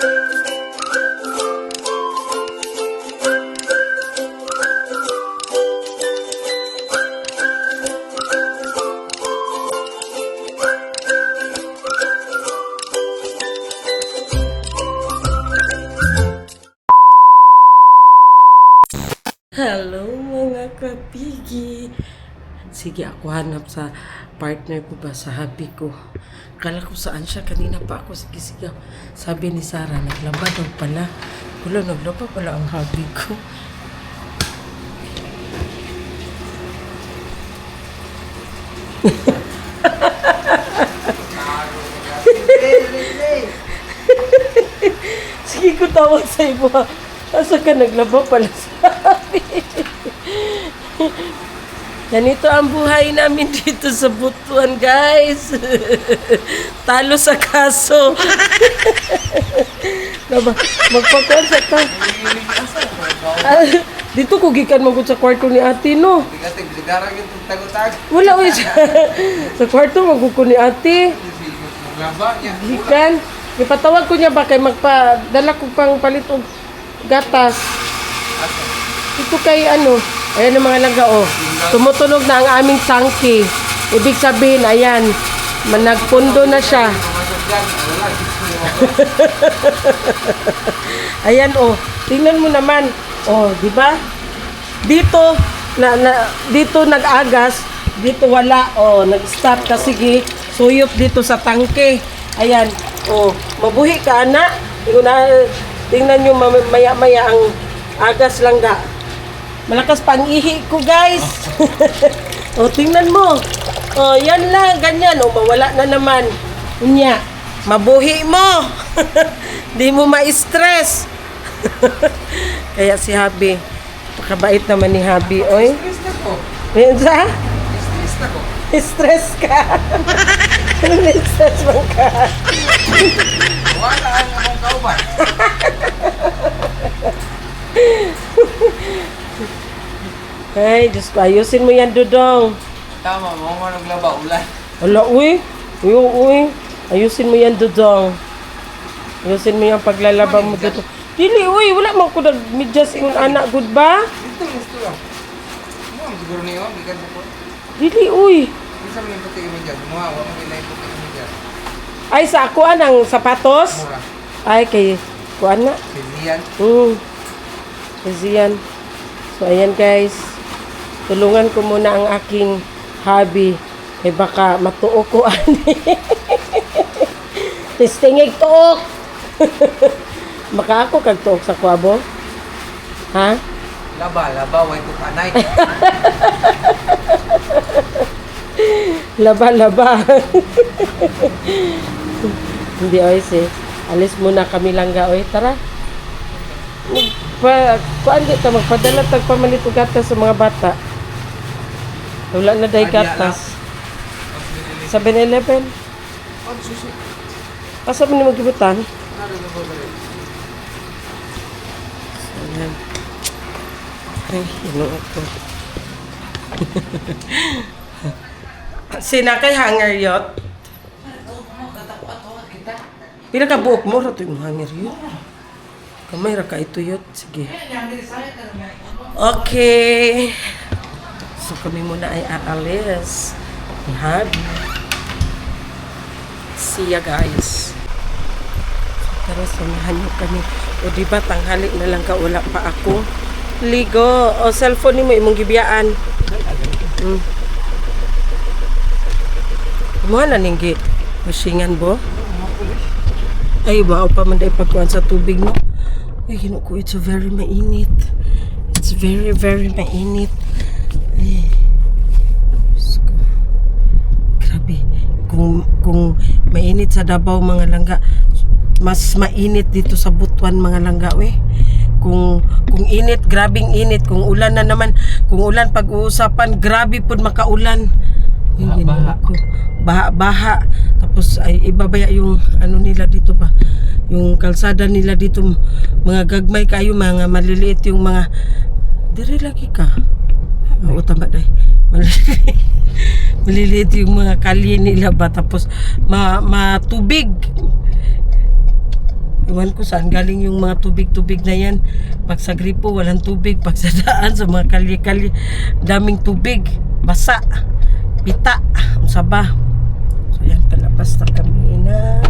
Hello mga kapigi. Sige, ako hanap sa partner ko ba, sa hubby ko. Kala ko saan siya, kanina pa ako sige. Sabi ni Sarah, naglaba daw pala. Wala, naglaba pala ang hubby ko. Sige ko tawag sa iba. Asa ka naglaba pala sa hubby? Ganito ang buhay namin dito sa Butuan, guys. Talo sa kaso. Magpakuan sa ka. Dito ko gikan magud sa kwarto ni ate, no? Wala uy siya. Sa kwarto magud ko ni ate. Gikan. Ipatawag ko niya ba kay magpadala ko pang palit og gatas. Ito kay ano, ayan ang mga langga, oh. Tumutunog na ang aming tangke. Ibig sabihin, ayan, nagpundo na siya. Ayan, oh. Tingnan mo naman. Oh, di ba? Dito, dito nag-agas, dito wala. Oh, nag-stop ka, sige. Suyop dito sa tangke. Ayan, oh. Mabuhi ka, anak. Tingnan nyo maya-maya ang agas langga. Malakas pang ihi ko, guys. O, tingnan mo. O, yan lang, ganyan. O, mawala na naman. Unya, mabuhi mo. Di mo ma-stress. Kaya si Habi, pakabait naman ni Habi, oy. Stress na ko. Minsa? Stress na ko. Stress ka. Stress mo ka. Wala ang among kauban. Ay, Diyos ko, ayusin mo yan, Dudong. Tama, mo naglaba ulan. Ala, uy. Uy. Ayusin mo yan, Dudong. Ayusin mo yan paglalaba mo, Dudong. Dili, uy. Wala man ko nag-medyas yung anak, good ba? Gusto lang. Mo siguro niyo, bigan mo ko. Dili, uy. Isa man yung puti kami dyan. Mga, wala mo kinay puti kami dyan. Ay, sa akuan ang sapatos? Mura. Ay, kay kuan na. Silian. Kasi yan. So, ayan, guys. Tulungan ko muna ang aking hobby. Eh, baka matuok ko, ani. Tistingig tuok. Baka ako kagtuok sa kwabo. Ha? Laba, way to kanay. Laba. Hindi, oy, alis muna kami langga, oy. Tara. Kuan di ka magpadala tagpamalit og gatas sa mga bata. Wala na day gatas. 7-Eleven. Oh, susi. Asa man ni magibutan? Ayan. Ay, ino ako. Sinakay hanger yot. Pila ka buok mo rato yung hanger yot. Kamay ra ka ito yot. Sige. Okay. So kami muna ay aalis. Habi. See ya, guys. Tara, samahan nyo kami. O diba, tanghali na lang ka, wala pa ako. Ligo. O, cellphone ni mo, imong gibiyaan. Kumuha na ninggi. Masingan bo. Ay, ba, o pa man dahil pagkuhan sa tubig, no? Ay, ko, it's very mainit. It's very, very mainit. Ay. Grabe. Kung mainit sa Davao mga langga, mas mainit dito sa Butuan mga langga, we. Kung init, grabing init. Kung ulan na naman, kung ulan pag-uusapan, grabe pud makaulan. Baha. Tapos ay ibabaya yung ano nila dito ba? Yung kalsada nila dito, mga gagmay kayo, mga maliliit yung mga diri lagi ka. Oo, tama dai. Maliliit yung mga kalye nila ba, tapos matubig. Iwan ko saan galing yung mga tubig-tubig na yan. Pag sa gripo, walang tubig. Pag sa daan, sa mga kalye-kalye, daming tubig. Basa. Pita. Saba. So yan, palabas na kami ng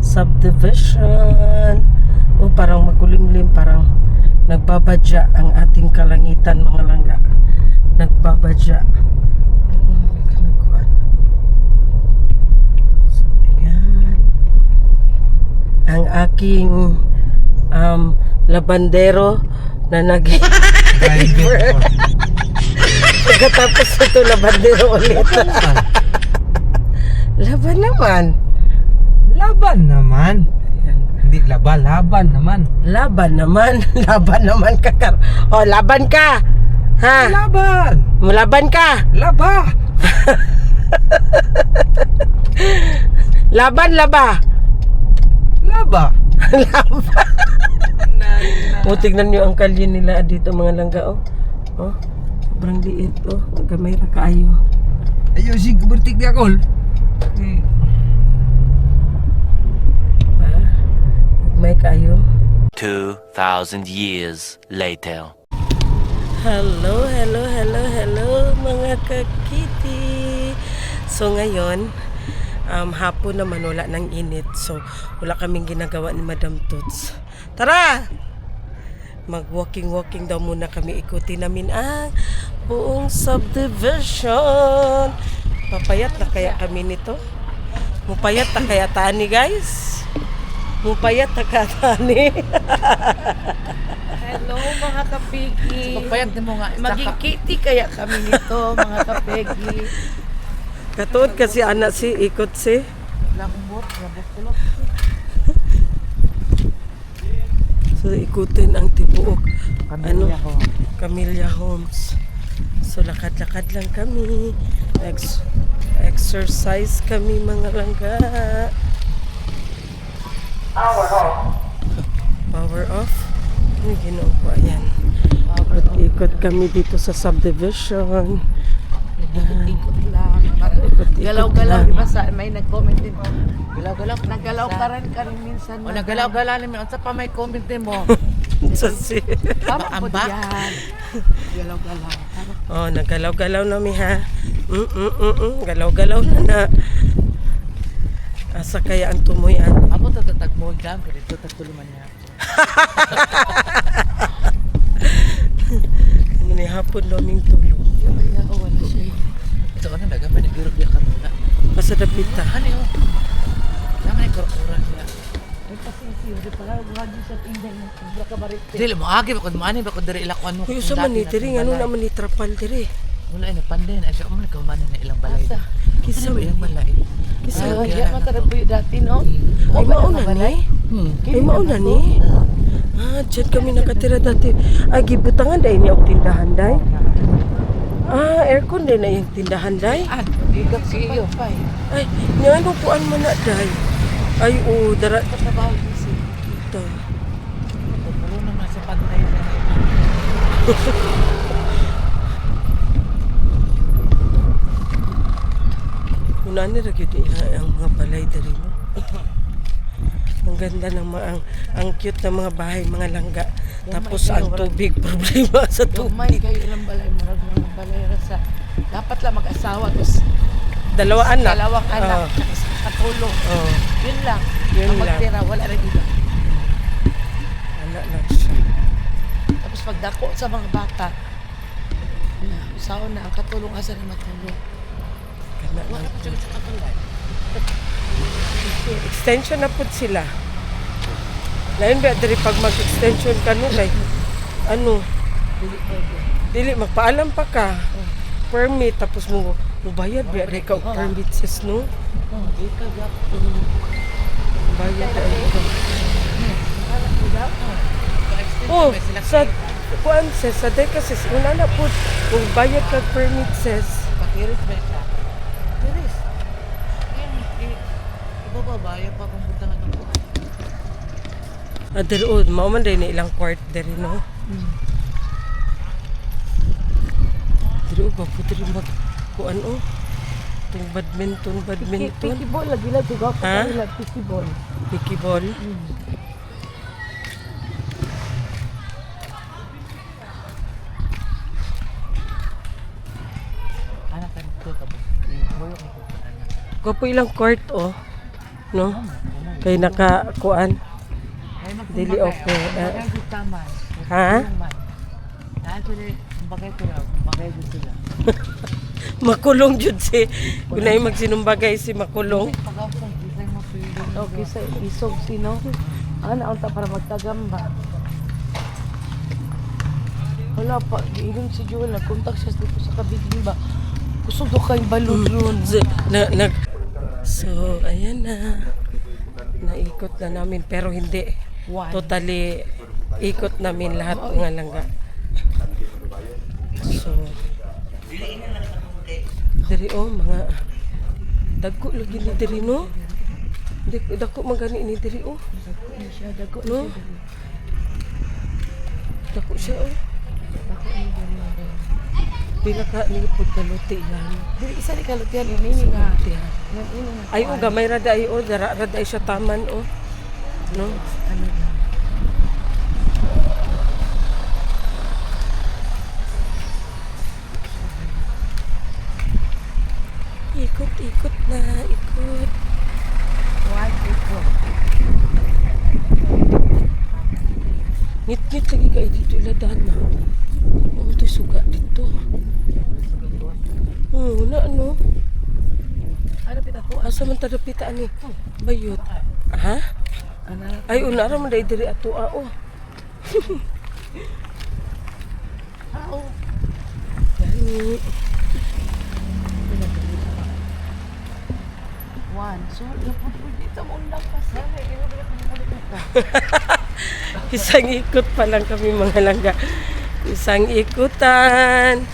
subdivision. O parang makulimlim, parang nagbabadya ang ating kalangitan, mga langga. Nagbabadya. So ayan. Ang aking labandero na Private. pagkatapos ito labandero ulit. Laban naman. Laban naman. Ayan. Hindi laban naman. Laban naman. Laban naman ka. O, laban ka. Ha? Laban. Laban ka. Laba. Laban, laba. Laba. Laba. O, tignan nyo ang kalye nila dito, mga langga. O, sobrang liit. O, gamay na kaayo. Ayo si bertik dia kol. May kayo. 2,000 years later. Hello mga kakiti. So ngayon, hapon naman wala ng init. So wala kaming ginagawa ni Madam Toots. Tara! Mag-walking daw muna kami. Ikutin namin ang buong subdivision. Papayat na kaya kami nito? Mupayat na kaya tani, guys? Mupayat na kaya tani? Hello mga kapigi. Pagpayat mo nga. Maging kitty kaya kami nito mga kapigi. Katuod kasi anak si ikot si. Lambot, kulot. So ikutin ang tibuok. Camellia Homes. Camellia Homes. So lakad-lakad lang kami. Exercise kami, mga langga. Power off. Ano ginawa ko? Ayan. Ikot kami dito sa subdivision. Ikot lang. Galaw-galaw, di ba sa may nag-comment din. Galaw-galaw. Nagalaw ka rin minsan. O nagalaw-galaw namin. At sa pa may comment din mo. So, si... Tama po Ambak. yan. Galaw-galaw. Oh, nagalaw-galaw namin ha. Galaw-galaw na. Asa kaya ang tumoyan? Ako tatatag mo dyan. Pero ito tatuluman niya. Ano ni hapon daming tulog. Kaya wala siya. Ito ka na daga. Manigirot niya ka muna. Pasadapita. Ano yun? Sama yung kura-kura niya. May pasisiyo. Di pala, wag yung sa tingnan ng kubra ka barite. Dili mo agi. Bakod mo ani. Bakod dari ilakwan mo. Kuya sa man ni diri ano naman ni trapal diri. Wala na pandin. Ay siya umang nagkamanan na ilang balay. Asa? Kisa Ano ba man. ilang balay? Kisa Ah, man. yeah, matarap po yung dati, no? Ay mauna ni. Hmm. Ay mauna ni. Diyan kami nakatira dati. Ay gibutangan dai ni og tindahan dai. Aircon din na yung tindahan dai. Ah, igak si iyo. Ay, nga ano puan man na dai. Ay oo, dara Pasabaw kasi. ito. Puro naman sa pantay. Una ni ra gyud ang mga balay diri no. Ang ganda ng mga ang cute ng mga bahay, mga langga. Tapos ang tubig, problema sa May tubig. kayo ilang balay, marag mga balay sa dapat lang mag-asawa tapos Dalawa anak. dalawang anak Oo. katulong. Oo. Yun lang. Yun Ang lang. magtira, wala rin iba. Anak lang siya. Tapos pagdako sa mga bata, na usawa na ang katulong asa na matulong. Kana lang. Wala ko siya sa kapalay. Extension na pud sila. Lain ba diri pag mag-extension ka no kay ano, Dili pwede. dili magpaalam pa ka. Permit tapos mo bayad ba diri ka og permit sis no? Ikaw gap. Bayad ka. Pa-extend Oh, kami sila sa kuan sis, sa day kasi una na pud kung bayad ka permit sis. Pakiris ba siya? Pakiris. Iba ba ba? Yung papamuntangan ng buwan. Diri mao man din ilang court diri no. Diri ba pud diri mag kuan oh. Tung badminton. Pikibol lagi na duga ko Ha? kanila pikibol. Pikiball. Gwapo ilang court, oh. No? Kay nakakuan. Ay, Dili okay. Bagay ko tama. Ha? Actually, bagay ko raw. Bagay ko sila. Makulong jud si. Kunay magsinumbagay si makulong. Pag-after, isang mo feeling. Okay, sa isog sino? Ana unta para magtagamba. Wala pa, giinom si Joel, nagkontak siya dito sa kabigin ba? Kusog do kay balon ron. So, ayan na. Naikot na namin pero hindi totally ikot namin lahat ng langga. So, diri mga dagko lagi ni diri no. Dagko magani ni diri no. Dagko siya oh. Pila ka ni pud kaluti yan. Dili isa ni kalutian ini nga. Ay o gamay ra dai o dara ra dai siya taman o. No? Ikot na, ikot. Ngit-ngit lagi kayo dito iladan na. Oh, ito'y suga dito. Na ano? Ano pita ko? Asa man tadapita ani? Bayot. Ha? Ay, una ra man dai diri ato oh. Gani. So, lapot po dito mo undang pa sana. Isang ikot pa lang kami mga langga. Isang ikutan.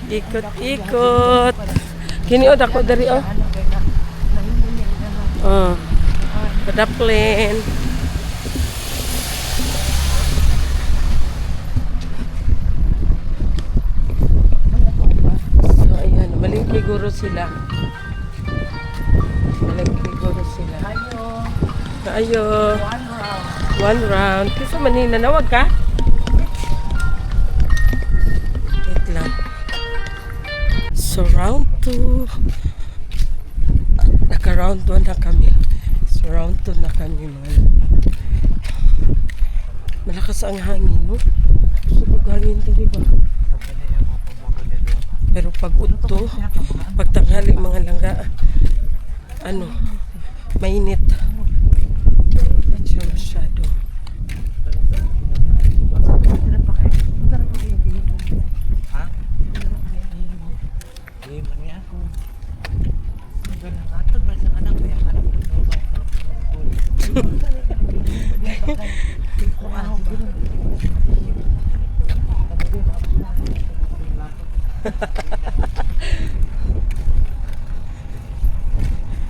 Ikot-ikot. Kini o dako dari o. Oh. Padaplin. So ayan, malingki guro sila. Malingki guro sila. Ayo. One round. Kisa manina nawag ka? Wait lang. So round 2. Naka-round 1 na kami. So round 2 na kami mga. Malakas ang hangin, no? Subog hangin dito ba? Pero pag udto, pag tanghali mga langga, ano, mainit. Medyo masyado. Hindi man niya ako. Nakatod ba sa anak ko? Yung anak ko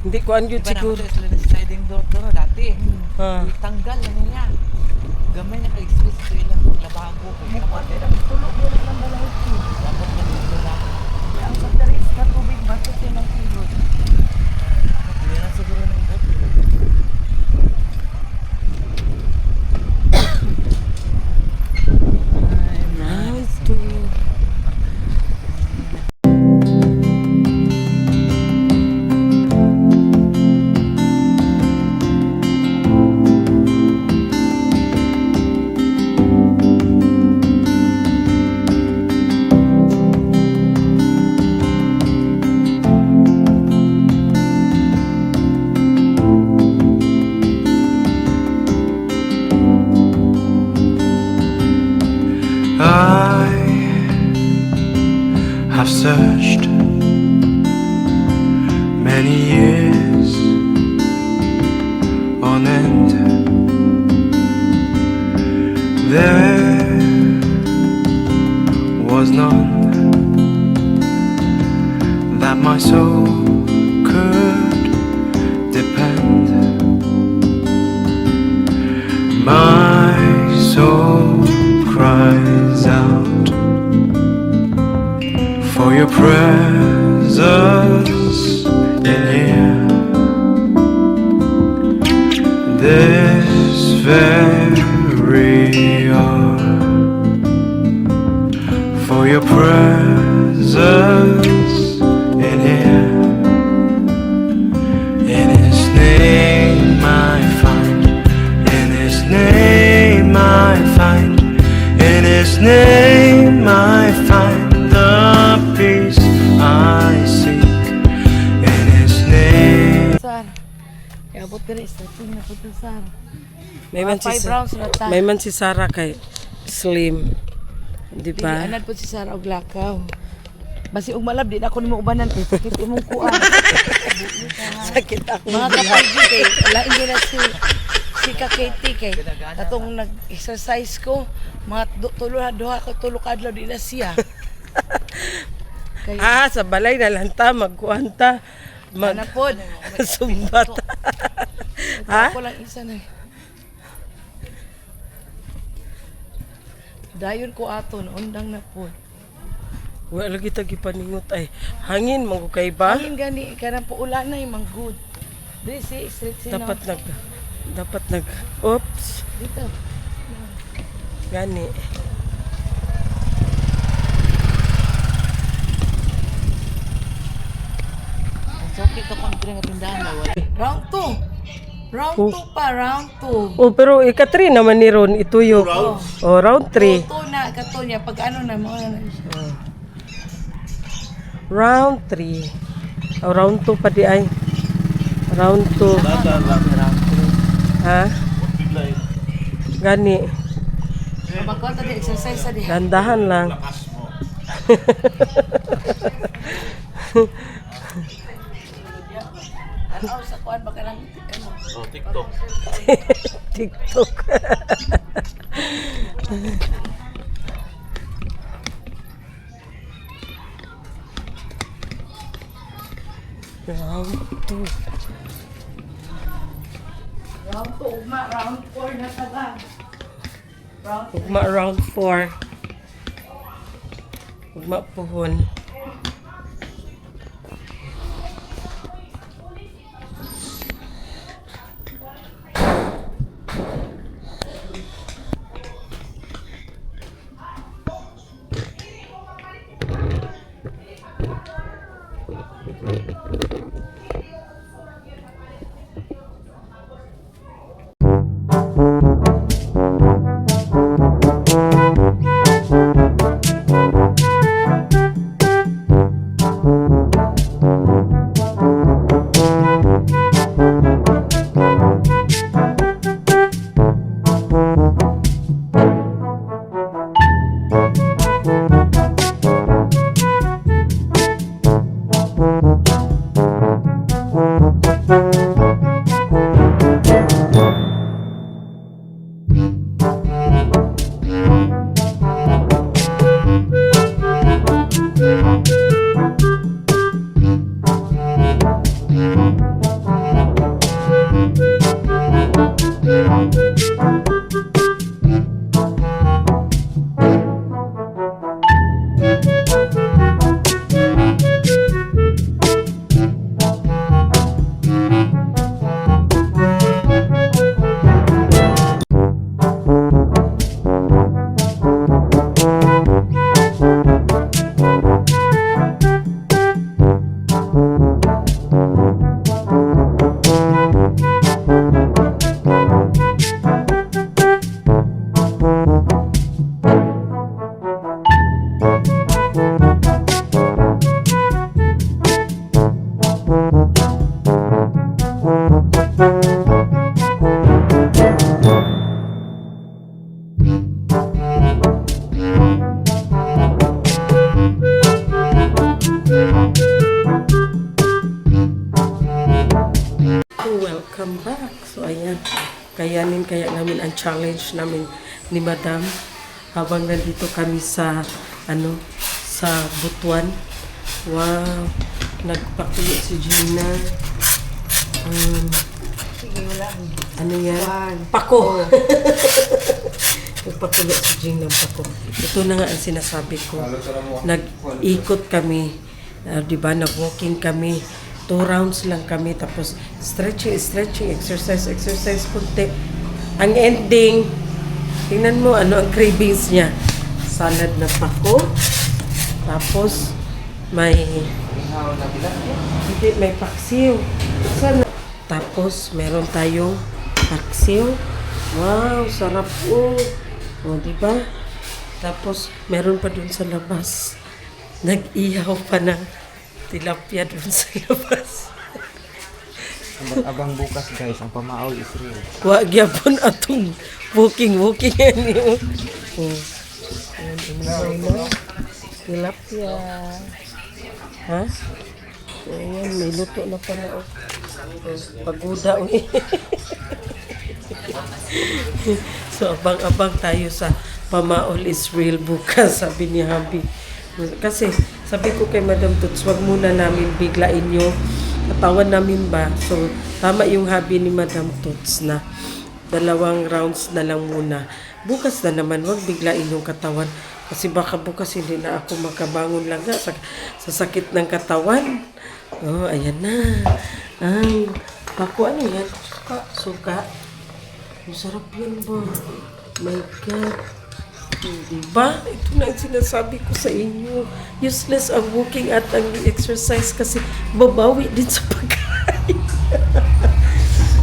Hindi ko anjud siguro. Sila na sliding door to dati. Ha. Tanggal na niya. Gamay na kay-express ko ilang labago. Kapatid ang tulog mo na ng balay ko. Dapat na dito lang. Ang pagdaris na tubig bato silang silot. Hindi na siguro ng boat. Round 2. I've searched many years on end. There was none that my soul could depend. My soul cries out for your presence in here. This very hour, for your presence in here. name I find the peace I seek. In His name. Sar. Kaya abot diri sa tingin na po ito, Sar. May man si 5 rounds na ta. May man si Sarah kay slim. Di ba? Anad po si Sar og lakaw. Basi og malab di na ako nimo ubanan kay sakit imong kuan. Sakit ako. Mga kapatid kay lain nila si Kaketi kay katong nag-exercise ko mga tulo kadlaw di na siya. Kay Sa balay na lang ta, magkuanta, ana pod. sumbat. Ha? Ako lang isa na. Dayon ko aton undang na pod. Wala lagi tagi paningot ay hangin man ko kay ba? Hangin gani kanang puulan na imong good. Di si street sino. Dapat nag oops Dito. gani. Sakit ako ang nga tindahan na wala. Round 2. Round 2 pa, round 2. Oh, pero ika-3 naman ni Ron ituyo. Oh, round 3. Ito na, kato niya. Pag ano na, mga na siya. Round 3. Oh, round 2 pa di ay. Round 2. Ha? Gani. Mabakot na exercise sa diha. Dandahan lang. Ano sa kuan baka lang ano. TikTok. TikTok. Round 2. Round 2, ugma. Round 4 na taba. Round Ugma round 4. Ugma puhon. Welcome back. So ayan, kayanin kaya namin ang challenge namin ni Madam habang nandito kami sa sa Butuan. Wow, nagpakulo si Gina. sige wala. Ano yan? Pako. Nagpakulo si Gina ng pako. Ito na nga ang sinasabi ko. Nag-ikot kami. Di ba? Nag-walking kami. 2 rounds lang kami, tapos stretching, exercise kunti. Ang ending, tingnan mo ano ang cravings niya. Salad na pako, tapos may may paksiw. Sana. Tapos meron tayong paksiw. Wow, sarap po. O, di ba? Tapos, meron pa dun sa labas. Nag-ihaw pa ng tilapia dun sa labas. Abang bukas guys, ang pamaol is real. Wa gyapon atong booking yan yun. Ayan, inaway na. Tilapia. Ha? Ayan, may luto na pala. Paguda. So, abang-abang tayo sa pamaol is real bukas, sabi ni Habi. Kasi, sabi ko kay Madam Tuts, wag muna namin biglain yung katawan namin ba. So, tama yung habi ni Madam Tuts na 2 rounds na lang muna. Bukas na naman, wag biglain yung katawan. Kasi baka bukas hindi na ako makabangon lang sa sakit ng katawan. Oh, ayan na. Ang pako, ano yan? Suka. Masarap yan ba? My God. Diba? Ito na ang sinasabi ko sa inyo. Useless ang walking at ang exercise kasi babawi din sa pagkain.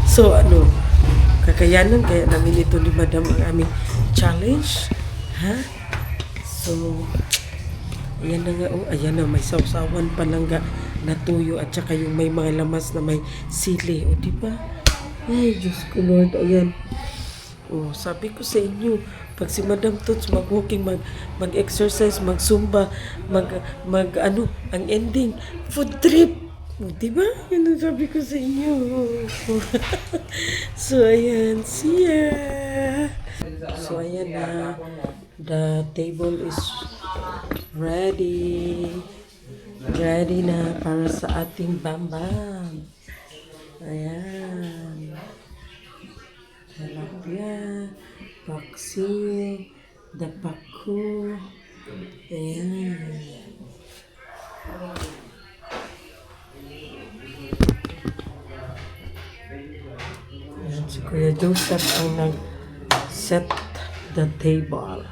So, kakayanan kaya namin ito ni Madam ang aming challenge. Ha? So, ayan na nga. Oh, ayan na. May sausawan pa lang na tuyo at saka yung may mga lamas na may sili. O, diba? Ay, Diyos ko Lord. Ayan. Oh, sabi ko sa inyo, pag si Madam Tuts mag-walking, mag-exercise, mag-zumba, ang ending, food trip. Oh, diba? Yan ang sabi ko sa inyo. So, ayan. See ya! So, ayan na. The table is ready. Ready na para sa ating bambam. Ayan. Tilapia, paksiw, dapaku. Ayan. Ayan, si Kuya Joseph ang nag-set the table.